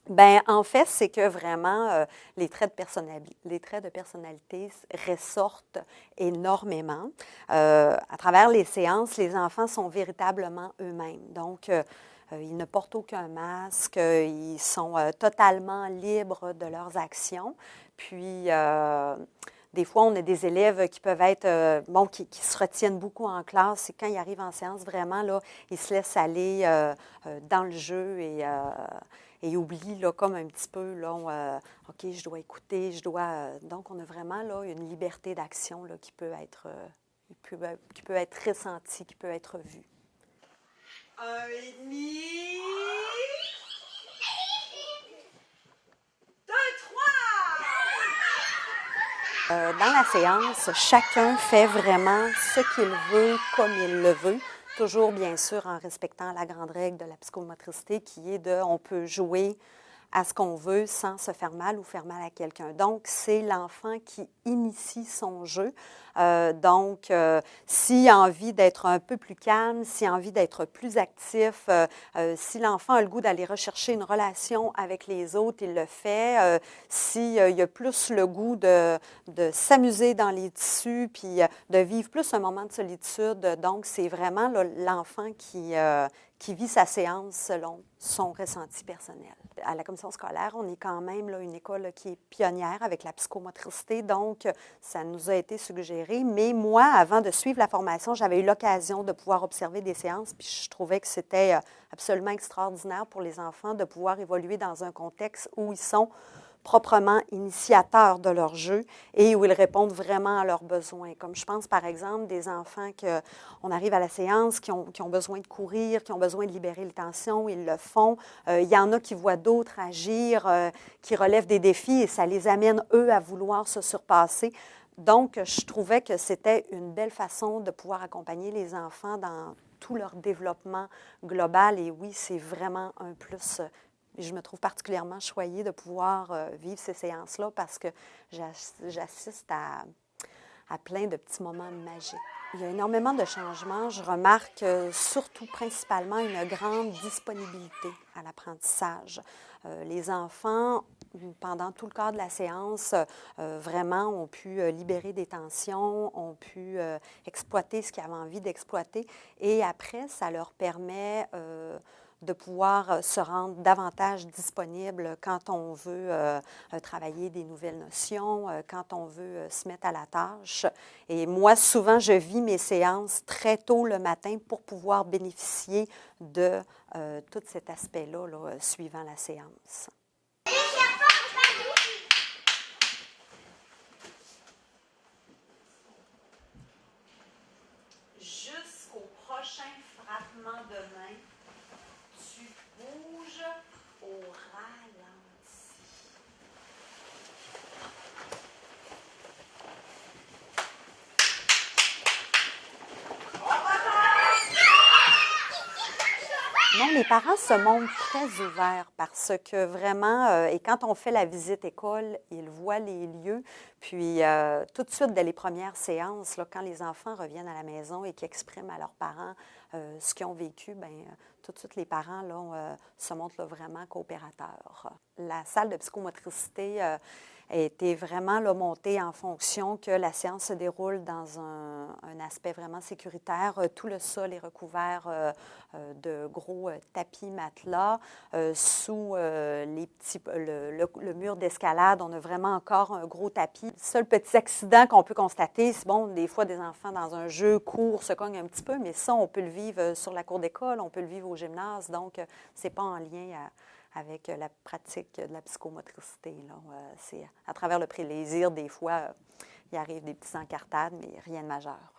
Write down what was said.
Ben, en fait, c'est que vraiment, les traits de personnalité ressortent énormément. À travers les séances, les enfants sont véritablement eux-mêmes. Donc, ils ne portent aucun masque, ils sont totalement libres de leurs actions. Puis, des fois, on a des élèves qui peuvent être, qui se retiennent beaucoup en classe. Et quand ils arrivent en séance, vraiment, là, ils se laissent aller dans le jeu et oublie là, comme un petit peu, là, OK, je dois écouter, je dois... donc, on a vraiment là, une liberté d'action là, qui peut être ressentie, qui peut être vue. 1,5. 2, 3. Dans la séance, chacun fait vraiment ce qu'il veut, comme il le veut. Toujours, bien sûr, en respectant la grande règle de la psychomotricité qui est de on peut jouer à ce qu'on veut sans se faire mal ou faire mal à quelqu'un. Donc, c'est l'enfant qui initie son jeu. S'il a envie d'être un peu plus calme, s'il a envie d'être plus actif, si l'enfant a le goût d'aller rechercher une relation avec les autres, il le fait. S'il a plus le goût de s'amuser dans les tissus, puis de vivre plus un moment de solitude. Donc, c'est vraiment là, l'enfant qui vit sa séance selon son ressenti personnel. À la commission scolaire, on est quand même là, une école là, qui est pionnière avec la psychomotricité, donc ça nous a été suggéré. Mais moi, avant de suivre la formation, j'avais eu l'occasion de pouvoir observer des séances, puis je trouvais que c'était absolument extraordinaire pour les enfants de pouvoir évoluer dans un contexte où ils sont proprement initiateurs de leur jeu et où ils répondent vraiment à leurs besoins. Comme je pense, par exemple, des enfants qu'on arrive à la séance, qui ont besoin de courir, qui ont besoin de libérer les tensions, ils le font. Il y en a qui voient d'autres agir, qui relèvent des défis et ça les amène, eux, à vouloir se surpasser. Donc, je trouvais que c'était une belle façon de pouvoir accompagner les enfants dans tout leur développement global. Et oui, c'est vraiment un plus. Je me trouve particulièrement choyée de pouvoir vivre ces séances-là parce que j'assiste à plein de petits moments magiques. Il y a énormément de changements. Je remarque surtout principalement une grande disponibilité à l'apprentissage. Les enfants, pendant tout le cadre de la séance, vraiment ont pu libérer des tensions, ont pu exploiter ce qu'ils avaient envie d'exploiter. Et après, ça leur permet de pouvoir se rendre davantage disponible quand on veut travailler des nouvelles notions, quand on veut se mettre à la tâche. Et moi, souvent, je vis mes séances très tôt le matin pour pouvoir bénéficier de tout cet aspect-là là, suivant la séance. Jusqu'au prochain frappement de main, tu bouges au ralenti. Non, les parents se montrent très ouverts parce que vraiment, et quand on fait la visite école, ils voient les lieux. Puis, tout de suite, dès les premières séances, là, quand les enfants reviennent à la maison et qu'ils expriment à leurs parents ce qu'ils ont vécu, bien, tout de suite, les parents là, se montrent là, vraiment coopérateurs. La salle de psychomotricité a été vraiment là, montée en fonction que la séance se déroule dans un aspect vraiment sécuritaire. Tout le sol est recouvert de gros tapis matelas. Sous le mur d'escalade, on a vraiment encore un gros tapis. Le seul petit accident qu'on peut constater, c'est bon, des fois des enfants dans un jeu courent, se cognent un petit peu, mais ça, on peut le vivre sur la cour d'école, on peut le vivre au gymnase, donc c'est pas en lien avec la pratique de la psychomotricité. Là. C'est à travers le plaisir, des fois, il arrive des petits encartades, mais rien de majeur.